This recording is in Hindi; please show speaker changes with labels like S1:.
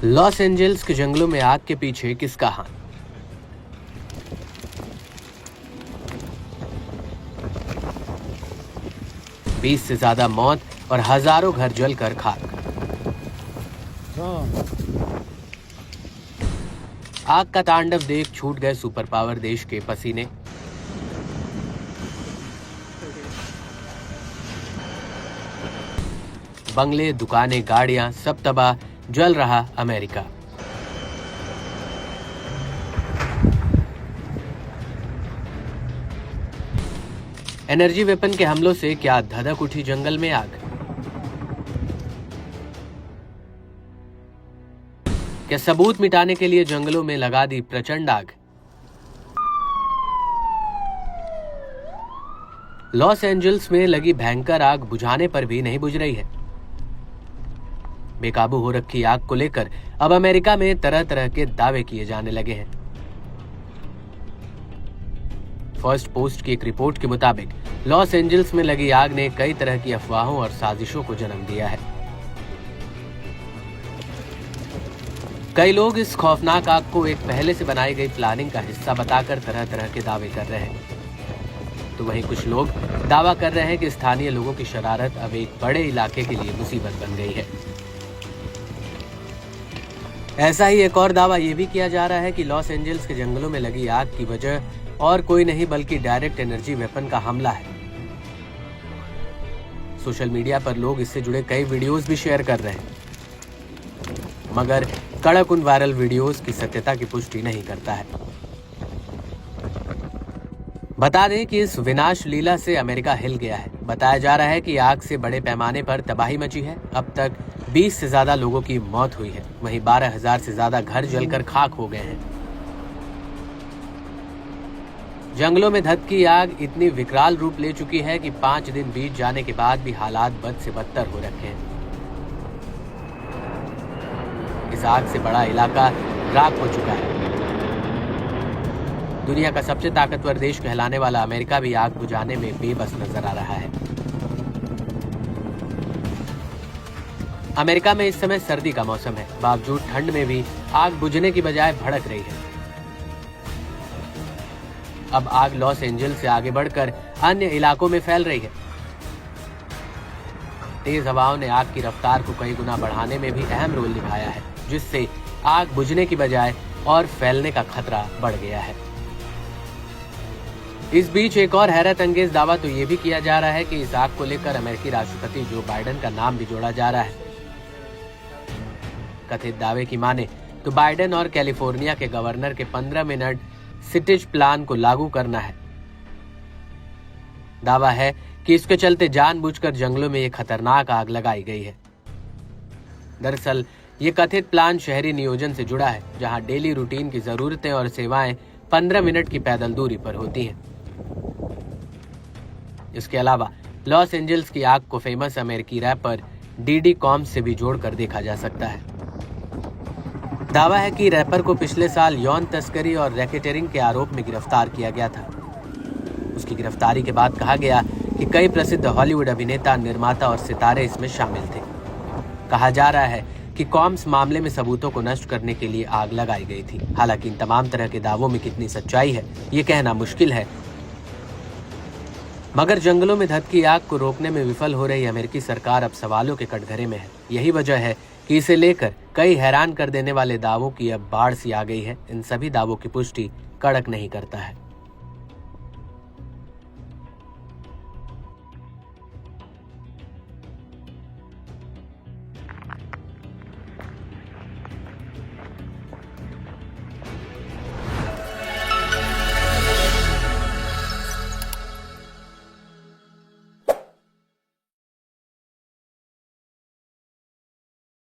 S1: लॉस एंजल्स के जंगलों में आग के पीछे किसका हाथ? बीस से ज्यादा मौत और हजारों घर जलकर खाक। आग का तांडव देख छूट गए सुपर पावर देश के पसीने। बंगले, दुकानें, गाड़ियां सब तबाह, जल रहा अमेरिका। एनर्जी वेपन के हमलों से क्या धधक उठी जंगल में आग? क्या सबूत मिटाने के लिए जंगलों में लगा दी प्रचंड आग? लॉस एंजल्स में लगी भयंकर आग बुझाने पर भी नहीं बुझ रही है। बेकाबू हो रखी आग को लेकर अब अमेरिका में तरह तरह के दावे किए जाने लगे हैं। फर्स्ट पोस्ट की एक रिपोर्ट के मुताबिक लॉस एंजल्स में लगी आग ने कई तरह की अफवाहों और साजिशों को जन्म दिया है। कई लोग इस खौफनाक आग को एक पहले से बनाई गई प्लानिंग का हिस्सा बताकर तरह तरह के दावे कर रहे हैं, तो वहीं कुछ लोग दावा कर रहे हैं कि स्थानीय लोगों की शरारत अब एक बड़े इलाके के लिए मुसीबत बन गई है। ऐसा ही एक और दावा यह भी किया जा रहा है कि लॉस एंजल्स के जंगलों में लगी आग की वजह और कोई नहीं बल्कि डायरेक्ट एनर्जी वेपन का हमला है। सोशल मीडिया पर लोग इससे जुड़े कई वीडियोस भी शेयर कर रहे हैं, मगर कड़क उन वायरल वीडियोस की सत्यता की पुष्टि नहीं करता है। बता दें कि इस विनाश लीला से अमेरिका हिल गया है। बताया जा रहा है कि आग से बड़े पैमाने पर तबाही मची है। अब तक 20 से ज्यादा लोगों की मौत हुई है, वहीं 12,000 से ज्यादा घर जलकर खाक हो गए हैं। जंगलों में धधकी आग इतनी विकराल रूप ले चुकी है कि 5 दिन बीत जाने के बाद भी हालात बद से बदतर हो रखे हैं। इस आग से बड़ा इलाका राख हो चुका है। दुनिया का सबसे ताकतवर देश कहलाने वाला अमेरिका भी आग बुझाने में बेबस नजर आ रहा है। अमेरिका में इस समय सर्दी का मौसम है, बावजूद ठंड में भी आग बुझने की बजाय भड़क रही है। अब आग लॉस एंजल्स से आगे बढ़कर अन्य इलाकों में फैल रही है। तेज हवाओं ने आग की रफ्तार को कई गुना बढ़ाने में भी अहम रोल निभाया है, जिससे आग बुझने की बजाय और फैलने का खतरा बढ़ गया है। इस बीच एक और हैरत अंगेज दावा तो ये भी किया जा रहा है कि इस आग को लेकर अमेरिकी राष्ट्रपति जो बाइडेन का नाम भी जोड़ा जा रहा है। कथित दावे की माने तो बाइडेन और कैलिफोर्निया के गवर्नर के 15 मिनट सिटेज प्लान को लागू करना है। दावा है कि इसके चलते जानबूझकर जंगलों में एक खतरनाक आग लगाई गई है। दरअसल ये कथित प्लान शहरी नियोजन से जुड़ा है, जहां डेली रूटीन की जरूरतें और सेवाएं 15 मिनट की पैदल दूरी पर होती हैं। इसके अलावा लॉस एंजल्स की आग को फेमस अमेरिकी रैपर डीडी कॉम्स से भी जोड़कर देखा जा सकता है। दावा है कि रैपर को पिछले साल यौन तस्करी और रैकेटरिंग के आरोप में गिरफ्तार किया गया था। उसकी गिरफ्तारी के बाद कहा गया कि कई प्रसिद्ध हॉलीवुड अभिनेता, निर्माता और सितारे इसमें शामिल थे। कहा जा रहा है कि कॉम्स मामले में सबूतों को नष्ट करने के लिए आग लगाई गई थी। हालांकि इन तमाम तरह के दावों में कितनी सच्चाई है ये कहना मुश्किल है, मगर जंगलों में धधकी आग को रोकने में विफल हो रही अमेरिकी सरकार अब सवालों के कटघरे में है। यही वजह है कि इसे लेकर कई हैरान कर देने वाले दावों की अब बाढ़ सी आ गई है। इन सभी दावों की पुष्टि कड़क नहीं करता है।